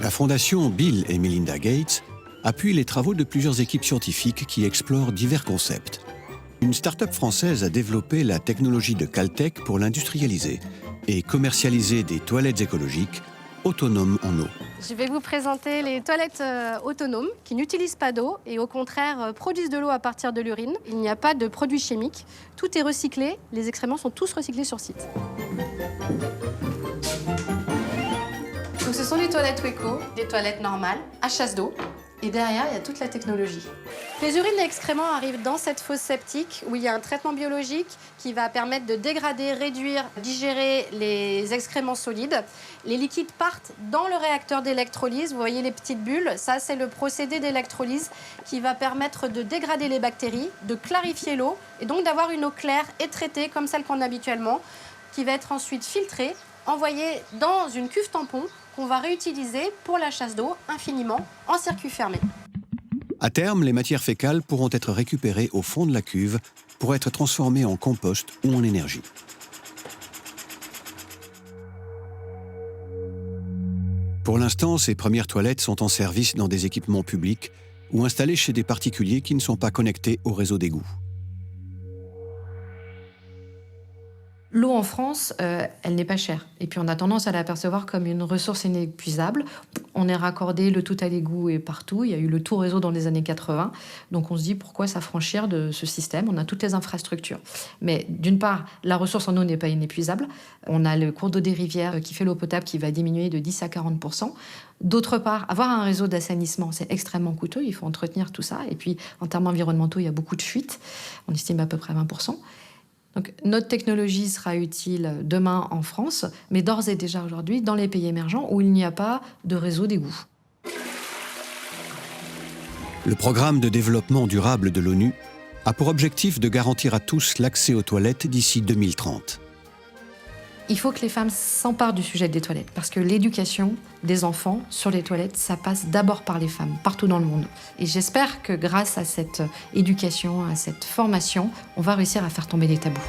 La fondation Bill et Melinda Gates appuie les travaux de plusieurs équipes scientifiques qui explorent divers concepts. Une start-up française a développé la technologie de Caltech pour l'industrialiser et commercialiser des toilettes écologiques autonomes en eau. Je vais vous présenter les toilettes autonomes qui n'utilisent pas d'eau et au contraire produisent de l'eau à partir de l'urine. Il n'y a pas de produits chimiques, tout est recyclé, les excréments sont tous recyclés sur site. Donc ce sont des toilettes Weco, des toilettes normales, à chasse d'eau. Et derrière, il y a toute la technologie. Les urines et excréments arrivent dans cette fosse septique où il y a un traitement biologique qui va permettre de dégrader, réduire, digérer les excréments solides. Les liquides partent dans le réacteur d'électrolyse. Vous voyez les petites bulles, ça c'est le procédé d'électrolyse qui va permettre de dégrader les bactéries, de clarifier l'eau et donc d'avoir une eau claire et traitée comme celle qu'on a habituellement, qui va être ensuite filtrée, envoyée dans une cuve tampon qu'on va réutiliser pour la chasse d'eau infiniment en circuit fermé. À terme, les matières fécales pourront être récupérées au fond de la cuve pour être transformées en compost ou en énergie. Pour l'instant, ces premières toilettes sont en service dans des équipements publics ou installées chez des particuliers qui ne sont pas connectés au réseau d'égouts. L'eau en France, elle n'est pas chère. Et puis on a tendance à la percevoir comme une ressource inépuisable. On est raccordé, le tout à l'égout et partout. Il y a eu le tout réseau dans les années 80. Donc on se dit pourquoi s'affranchir de ce système? On a toutes les infrastructures. Mais d'une part, la ressource en eau n'est pas inépuisable. On a le cours d'eau des rivières qui fait l'eau potable qui va diminuer de 10 à 40%. D'autre part, avoir un réseau d'assainissement, c'est extrêmement coûteux. Il faut entretenir tout ça. Et puis en termes environnementaux, il y a beaucoup de fuites. On estime à peu près 20%. Donc, notre technologie sera utile demain en France, mais d'ores et déjà aujourd'hui dans les pays émergents où il n'y a pas de réseau d'égout. Le programme de développement durable de l'ONU a pour objectif de garantir à tous l'accès aux toilettes d'ici 2030. Il faut que les femmes s'emparent du sujet des toilettes, parce que l'éducation des enfants sur les toilettes, ça passe d'abord par les femmes, partout dans le monde. Et j'espère que grâce à cette éducation, à cette formation, on va réussir à faire tomber les tabous.